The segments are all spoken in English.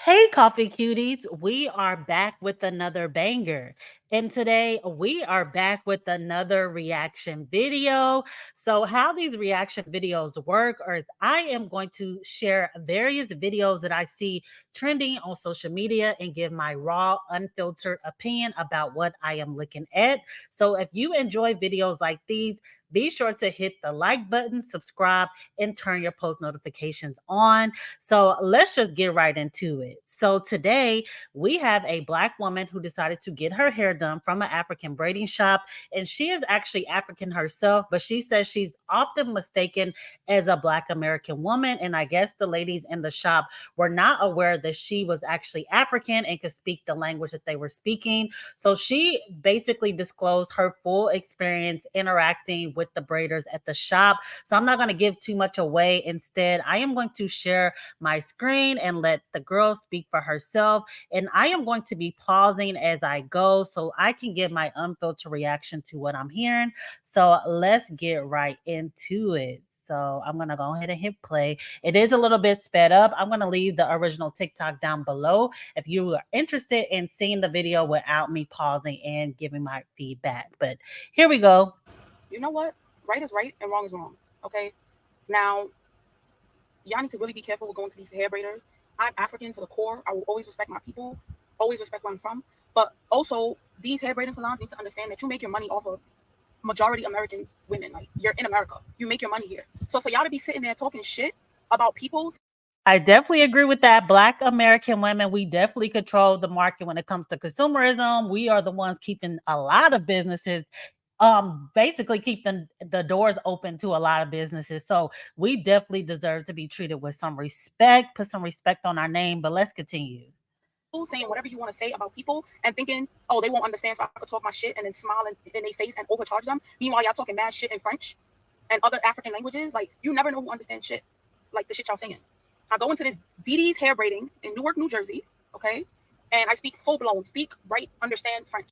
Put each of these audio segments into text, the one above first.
Hey, coffee cuties, we are back with another banger. And today we are back with another reaction video. So, how these reaction videos work is I am going to share various videos that I see trending on social media and give my raw, unfiltered opinion about what I am looking at. So, if you enjoy videos like these, be sure to hit the like button, subscribe, and turn your post notifications on. So let's just get right into it. So today we have a Black woman who decided to get her hair done from an African braiding shop. And she is actually African herself, but she says she's often mistaken as a Black American woman. And I guess the ladies in the shop were not aware that she was actually African and could speak the language that they were speaking. So she basically disclosed her full experience interacting with the braiders at the shop. So I'm not going to give too much away. Instead, I am going to share my screen and let the girl speak for herself. And I am going to be pausing as I go so I can give my unfiltered reaction to what I'm hearing. So let's get right into it. So I'm going to go ahead and hit play. It is a little bit sped up. I'm going to leave the original TikTok down below if you are interested in seeing the video without me pausing and giving my feedback. But here we go. You know what? Right is right and wrong is wrong. Okay. Now, y'all need to really be careful with going to these hair braiders. I'm African to the core. I will always respect my people, always respect where I'm from. But also, these hair braiding salons need to understand that you make your money off of majority American women. Like, you're in America, you make your money here. So for y'all to be sitting there talking shit about people. I definitely agree with that. Black American women, we definitely control the market when it comes to consumerism. We are the ones keeping a lot of businesses basically keep the doors open to a lot of businesses. So we definitely deserve to be treated with some respect, put some respect on our name, but let's continue. Saying whatever you want to say about people and thinking, oh, they won't understand, so I could talk my shit and then smile in their face and overcharge them. Meanwhile, y'all talking mad shit in French and other African languages. Like, you never know who understands shit like the shit y'all saying. I go into this Didi's hair braiding in Newark, New Jersey, okay? And I speak full blown, speak, write, understand French.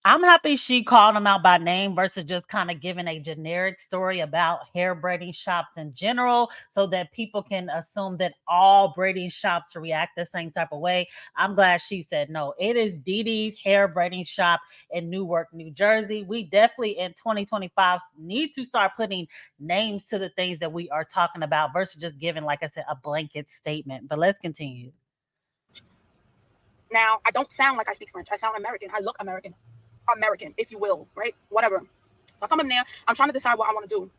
I'm happy she called them out by name versus just kind of giving a generic story about hair braiding shops in general so that people can assume that all braiding shops react the same type of way. I'm glad she said no. It is Didi's hair braiding shop in Newark, New Jersey. We definitely in 2025 need to start putting names to the things that we are talking about versus just giving, like I said, a blanket statement. But let's continue. Now, I don't sound like I speak French. I sound American. I look American. American, if you will, right? Whatever. So I come in there. I'm trying to decide what I want to do.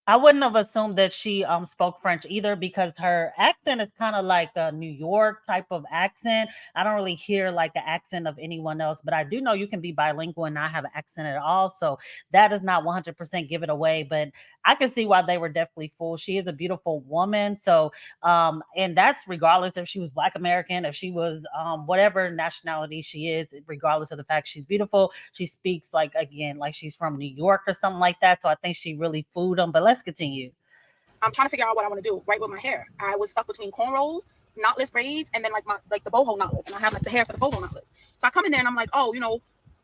I wouldn't have assumed that she spoke French either because her accent is kind of like a New York type of accent. I don't really hear like the accent of anyone else, but I do know you can be bilingual and not have an accent at all. So that does not 100% give it away. But I can see why they were definitely fooled. She is a beautiful woman. So, and that's regardless if she was Black American, if she was whatever nationality she is, regardless of the fact she's beautiful. She speaks like, again, like she's from New York or something like that. So I think she really fooled them. But let's continue. I'm trying to figure out what I want to do right with my hair. I was stuck between cornrows, knotless braids, and then like the boho knotless, and I have like the hair for the boho knotless. So I come in there and I'm like, oh,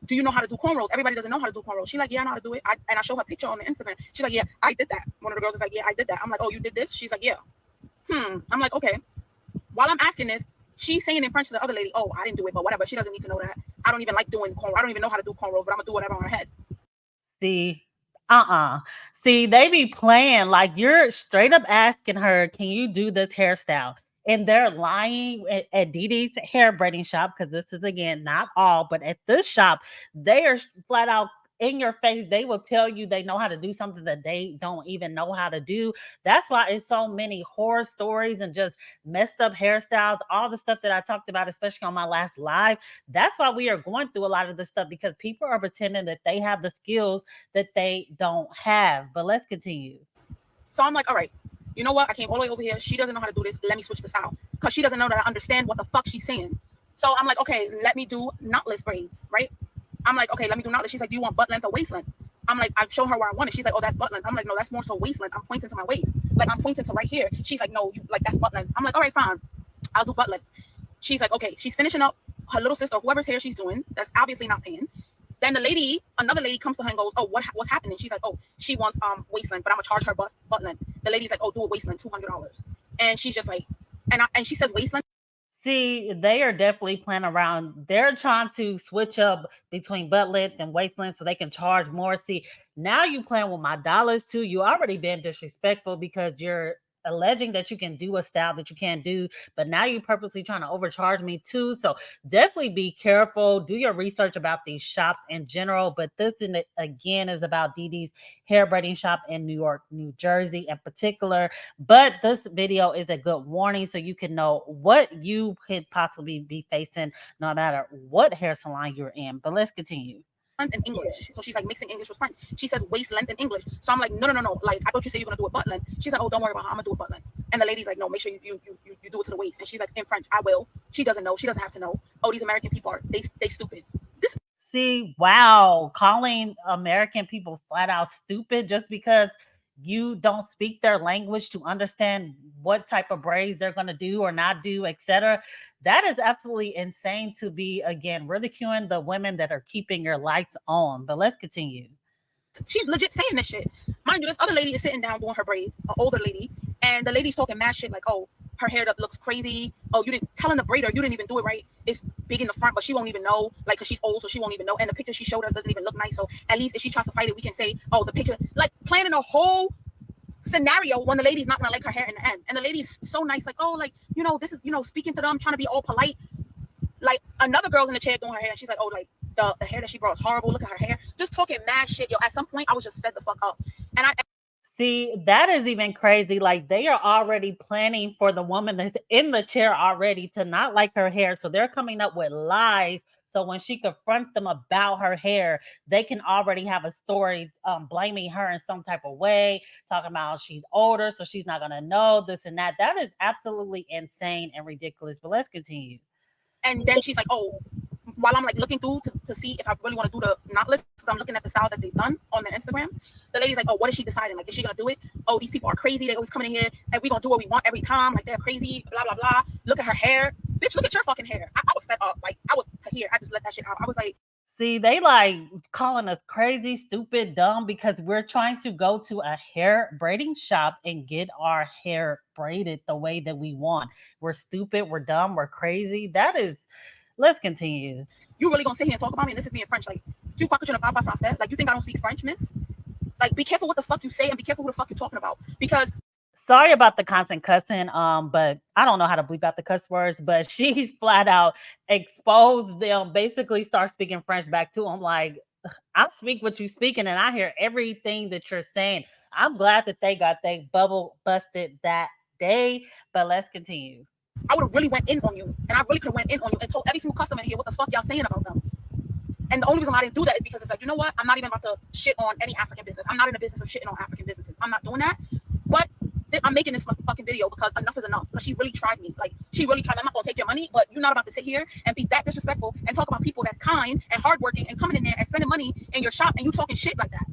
do you know how to do cornrows? Everybody doesn't know how to do cornrows. She's like, yeah, I know how to do it. And I show her picture on the Instagram. She's like, yeah, I did that. One of the girls is like, yeah, I did that. I'm like, oh, you did this? She's like, yeah. I'm like, okay. While I'm asking this, she's saying in French to the other lady, oh, I didn't do it, but whatever. She doesn't need to know that. I don't even like doing cornrows. I don't even know how to do cornrows, but I'm gonna do whatever on her head. See, See, they be playing like you're straight up asking her, can you do this hairstyle? And they're lying at Didi's hair braiding shop because this is again not all, but at this shop, they are flat out in your face. They will tell you they know how to do something that they don't even know how to do. That's why it's so many horror stories and just messed up hairstyles, all the stuff that I talked about, especially on my last live. That's why we are going through a lot of this stuff because people are pretending that they have the skills that they don't have. But let's continue. So I'm like, all right, you know what? I came all the way over here. She doesn't know how to do this. Let me switch the style because she doesn't know that I understand what the fuck she's saying. So I'm like, okay, let me do knotless braids, right? I'm like, okay, let me do knotless. She's like, do you want butt length or waist length? I'm like, I show her where I want it. She's like, oh, that's butt length. I'm like, no, that's more so waist length. I'm pointing to my waist. Like, I'm pointing to right here. She's like, no, you like that's butt length. I'm like, all right, fine. I'll do butt length. She's like, okay, she's finishing up her little sister, whoever's hair she's doing. That's obviously not paying. Then another lady comes to her and goes, oh, what's happening? She's like, oh, she wants waist length, but I'm gonna charge her butt length. The lady's like, oh, do a waist length, $200. And she's just like, and she says waist length. See, they are definitely playing around. They're trying to switch up between butt length and waist length so they can charge more. See, now you playing with my dollars too. You already been disrespectful because you're alleging that you can do a style that you can't do, but now you purposely trying to overcharge me too. So definitely be careful. Do your research about these shops in general. But this again is about Dee Dee's hair braiding shop in New York, New Jersey in particular. But this video is a good warning so you can know what you could possibly be facing no matter what hair salon you're in. But let's continue. length in English. So she's like mixing English with French. She says waist length in English. So I'm like, no, no, no, no. Like, I thought you said you're gonna do a butt length. She's like, oh, don't worry about how I'm gonna do a butt length. And the lady's like, no, make sure you do it to the waist. And she's like, in French, I will. She doesn't know. She doesn't have to know. Oh, these American people are they stupid. This See, wow, calling American people flat out stupid just because you don't speak their language to understand what type of braids they're going to do or not do, etc. That is absolutely insane to be again ridiculing the women that are keeping your lights on. But let's continue. she's legit saying this shit. Mind you, this other lady is sitting down doing her braids, an older lady, and the lady's talking mad shit like, oh, her hair that looks crazy. Oh, you didn't telling the braider you didn't even do it right. It's big in the front, but she won't even know, like, cause she's old, so she won't even know. And the picture she showed us doesn't even look nice. So at least if she tries to fight it, we can say, oh, the picture, like planning a whole scenario when the lady's not gonna like her hair in the end. And the lady's so nice, like, oh, like, this is, speaking to them, trying to be all polite. Like another girl's in the chair doing her hair, and she's like, oh, like the hair that she brought is horrible. Look at her hair. Just talking mad shit. Yo, at some point I was just fed the fuck up. And I See, that is even crazy. Like they are already planning for the woman that's in the chair already to not like her hair. So they're coming up with lies. So when she confronts them about her hair, they can already have a story blaming her in some type of way, talking about she's older, so she's not gonna know this and that. That is absolutely insane and ridiculous. But let's continue. and then she's like, oh, while I'm like looking through to see if I really want to do the knotless, because I'm looking at the style that they've done on their Instagram. The lady's like, oh, what is she deciding? Like, is she gonna do it? Oh, these people are crazy. They always coming in here and we gonna do what we want every time. Like they're crazy. Blah blah blah. Look at her hair, bitch. Look at your fucking hair. I was fed up. Like I was to hear. I just let that shit out. I was like, See, they like calling us crazy, stupid, dumb because we're trying to go to a hair braiding shop and get our hair braided the way that we want. We're stupid, we're dumb, we're crazy. That is, let's continue. you really gonna sit here and talk about me? And this is me in French. Like, tu crois que je ne parle pas français? Like, you think I don't speak French, miss? Like, be careful what the fuck you say and be careful who the fuck you're talking about. Because Sorry about the constant cussing, but I don't know how to bleep out the cuss words, but she's flat out exposed them, basically start speaking French back to them like I speak what you speaking and I hear everything that you're saying. I'm glad that they got their bubble busted that day, but let's continue. I would have really went in on you, and I really could have went in on you and told every single customer in here what the fuck y'all saying about them. And the only reason why I didn't do that is because it's like, you know what? I'm not even about to shit on any African business. I'm not in the business of shitting on African businesses. I'm not doing that. But I'm making this fucking video because enough is enough. Because she really tried me. Like, she really tried me. I'm not going to take your money, but you're not about to sit here and be that disrespectful and talk about people that's kind and hardworking and coming in there and spending money in your shop and you talking shit like that.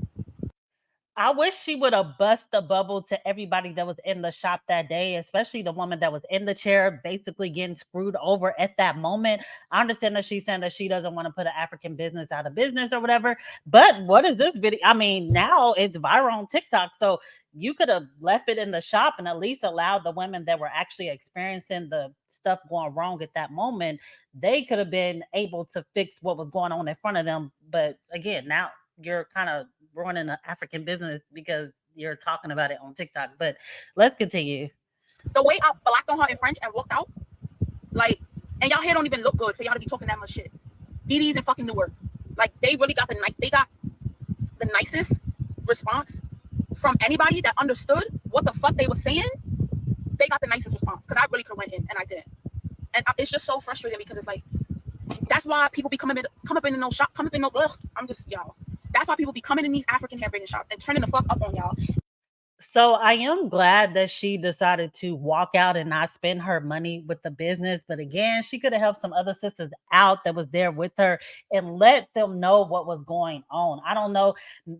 I wish she would have bust the bubble to everybody that was in the shop that day, especially the woman that was in the chair, basically getting screwed over at that moment. I understand that she's saying that she doesn't want to put an African business out of business or whatever. But what is this video? I mean, now it's viral on TikTok. So you could have left it in the shop and at least allowed the women that were actually experiencing the stuff going wrong at that moment, they could have been able to fix what was going on in front of them. But again, now you're kind of ruining an African business because you're talking about it on TikTok. But let's continue. The way I blacked on her in French and walked out, like, and y'all hair don't even look good for y'all to be talking that much shit. DD's in fucking Newark. Like, they really got the nicest response from anybody that understood what the fuck they were saying. They got the nicest response because I really could have went in and I didn't. And it's just so frustrating because it's like, that's why people be come up in no shop, come up in no, ugh, I'm just, y'all. That's why people be coming in these African hair braiding shops and turning the fuck up on y'all. So I am glad that she decided to walk out and not spend her money with the business. But again, she could have helped some other sisters out that was there with her and let them know what was going on. I don't know,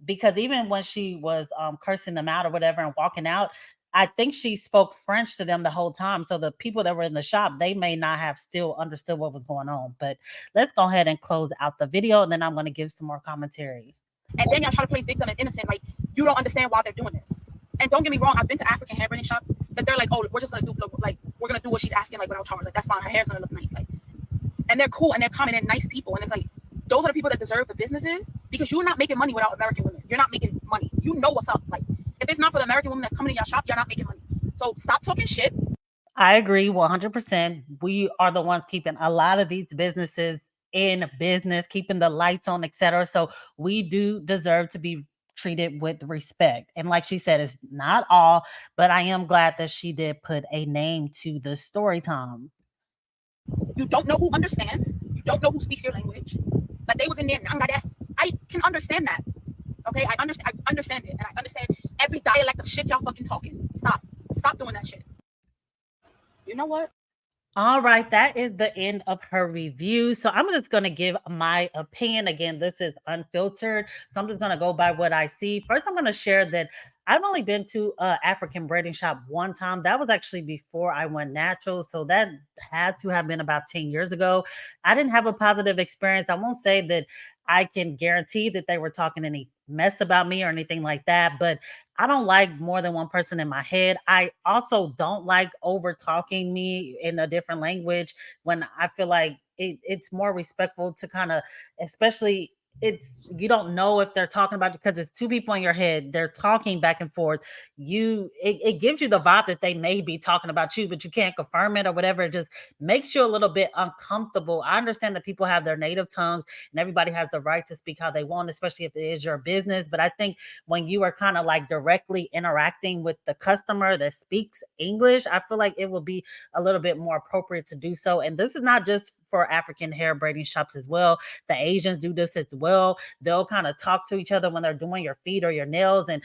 because even when she was cursing them out or whatever and walking out, I think she spoke French to them the whole time. So the people that were in the shop, they may not have still understood what was going on. But let's go ahead and close out the video and then I'm going to give some more commentary. And then y'all try to play victim and innocent, like you don't understand why they're doing this. And don't get me wrong, I've been to African hair braiding shop. that they're like, oh, we're just gonna do like we're gonna do what she's asking like without charge. Like that's fine. Her hair's gonna look nice. Like, and they're cool and they're common and nice people. And it's like those are the people that deserve the businesses because you're not making money without American women. You're not making money. You know what's up. Like if it's not for the American women that's coming to your shop, you're not making money. So stop talking shit. I agree 100%. We are the ones keeping a lot of these businesses in business, keeping the lights on, etc. So we do deserve to be treated with respect. And like she said, it's not all, but I am glad that she did put a name to the story time. You don't know who understands. You don't know who speaks your language. Like they was in there. I can understand that. Okay, I understand. I understand it, and I understand every dialect of shit y'all fucking talking. Stop. Stop doing that shit. You know what? All right, that is the end of her review. So I'm just going to give my opinion. Again, this is unfiltered. So I'm just going to go by what I see. First, I'm going to share that I've only been to a African braiding shop one time. That was actually before I went natural. So that had to have been about 10 years ago. I didn't have a positive experience. I won't say that I can guarantee that they were talking any mess about me or anything like that, but I don't like more than one person in my head. I also don't like over talking me in a different language when I feel like it's more respectful to kind of, especially it's you don't know if they're talking about you because it's two people in your head. They're talking back and forth. It gives you the vibe that they may be talking about you, but you can't confirm it or whatever. It just makes you a little bit uncomfortable. I understand that people have their native tongues and everybody has the right to speak how they want, especially if it is your business. But I think when you are kind of like directly interacting with the customer that speaks English, I feel like it will be a little bit more appropriate to do so. And this is not just for African hair braiding shops as well. The Asians do this as well. They'll kind of talk to each other when they're doing your feet or your nails, and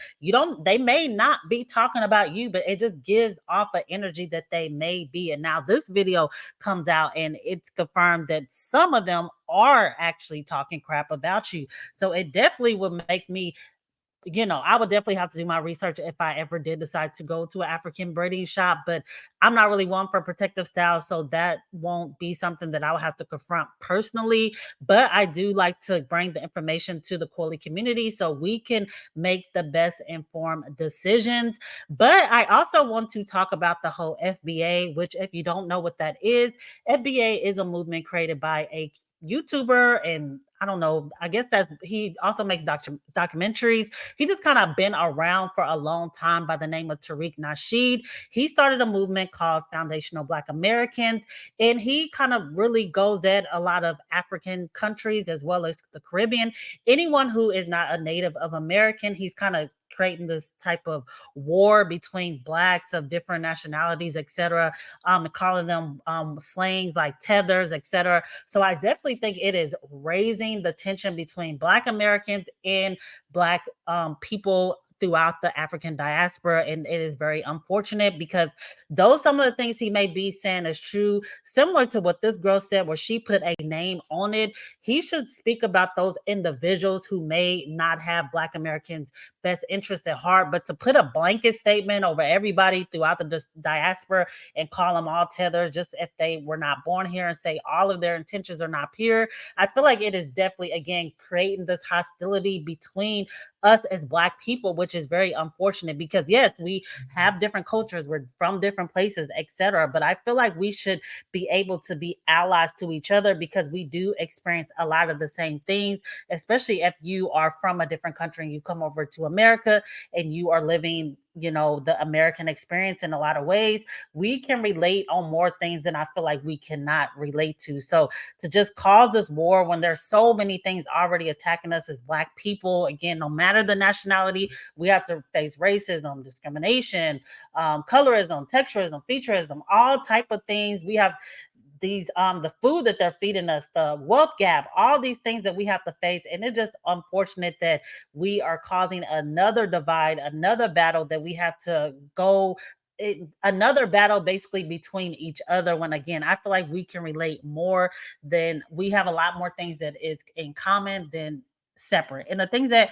they may not be talking about you, but it just gives off an energy that they may be. And now this video comes out and it's confirmed that some of them are actually talking crap about you. So it definitely would make me, I would definitely have to do my research if I ever did decide to go to an African braiding shop, but I'm not really one for protective styles, so that won't be something that I would have to confront personally. But I do like to bring the information to the quality community so we can make the best informed decisions. But I also want to talk about the whole FBA, which, if you don't know what that is, FBA is a movement created by a YouTuber, and I don't know, I guess that's he also makes documentaries. He just kind of been around for a long time by the name of Tariq Nasheed. He started a movement called Foundational Black Americans, and he kind of really goes at a lot of African countries as well as the Caribbean. Anyone who is not a native of American, he's kind of creating this type of war between blacks of different nationalities, etc., calling them slangs like tethers, etc. So I definitely think it is raising the tension between Black Americans and Black people throughout the African diaspora. And it is very unfortunate because though some of the things he may be saying is true, similar to what this girl said, where she put a name on it, he should speak about those individuals who may not have Black Americans' best interest at heart. But to put a blanket statement over everybody throughout the diaspora and call them all tethers just if they were not born here and say all of their intentions are not pure, I feel like it is definitely, again, creating this hostility between us as Black people, which is very unfortunate because yes, we have different cultures, we're from different places, etc. But I feel like we should be able to be allies to each other because we do experience a lot of the same things, especially if you are from a different country and you come over to America and you are living, the American experience in a lot of ways. We can relate on more things than I feel like we cannot relate to. So to just cause this war when there's so many things already attacking us as Black people, again, no matter the nationality, we have to face racism, discrimination, colorism, texturism, featureism, all type of things. We have these the food that they're feeding us, the wealth gap, all these things that we have to face. And it's just unfortunate that we are causing another divide, another battle that we have to go another battle basically between each other, when again I feel like we can relate more than we have a lot more things that is in common than separate. And the things that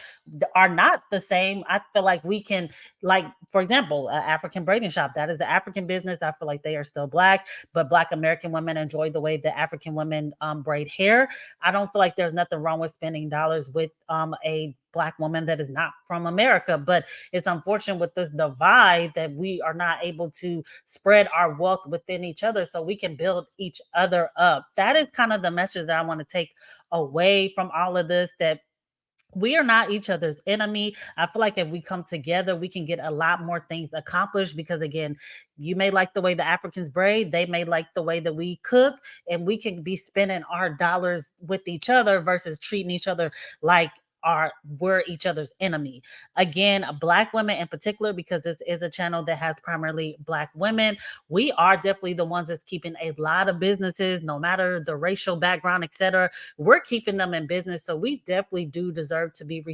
are not the same, I feel like we can, like for example, African braiding shop, that is the African business. I feel like they are still Black, but Black American women enjoy the way that African women braid hair. I don't feel like there's nothing wrong with spending dollars with a Black woman that is not from America. But it's unfortunate with this divide that we are not able to spread our wealth within each other so we can build each other up. That is kind of the message that I want to take away from all of this, that we are not each other's enemy. I feel like if we come together, we can get a lot more things accomplished because, again, you may like the way the Africans braid, they may like the way that we cook, and we can be spending our dollars with each other versus treating each other like we're each other's enemy. Again, Black women in particular, because this is a channel that has primarily Black women, we are definitely the ones that's keeping a lot of businesses, no matter the racial background, etc. We're keeping them in business. So we definitely do deserve to be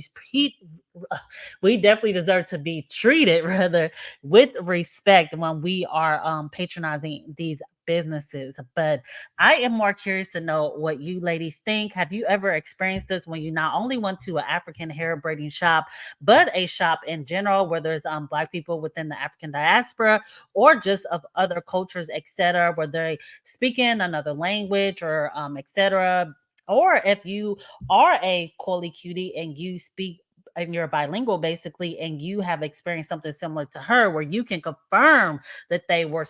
we definitely deserve to be treated rather with respect when we are patronizing these businesses. But I am more curious to know what you ladies think. Have you ever experienced this when you not only went to an African hair braiding shop, but a shop in general where there's Black people within the African diaspora or just of other cultures, etc., where they speak in another language or etc., or if you are a Coley cutie and you speak and you're bilingual basically, and you have experienced something similar to her where you can confirm that they were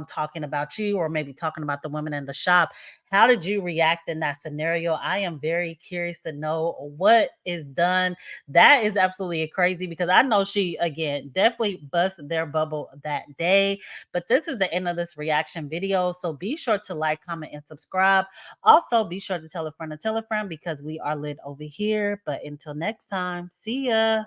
talking about you or maybe talking about the women in the shop. How did you react in that scenario? I am very curious to know what is done. That is absolutely crazy because I know she, again, definitely bust their bubble that day. But this is the end of this reaction video. So be sure to like, comment, and subscribe. Also, be sure to tell a friend to tell a friend because we are lit over here. But until next time, see ya.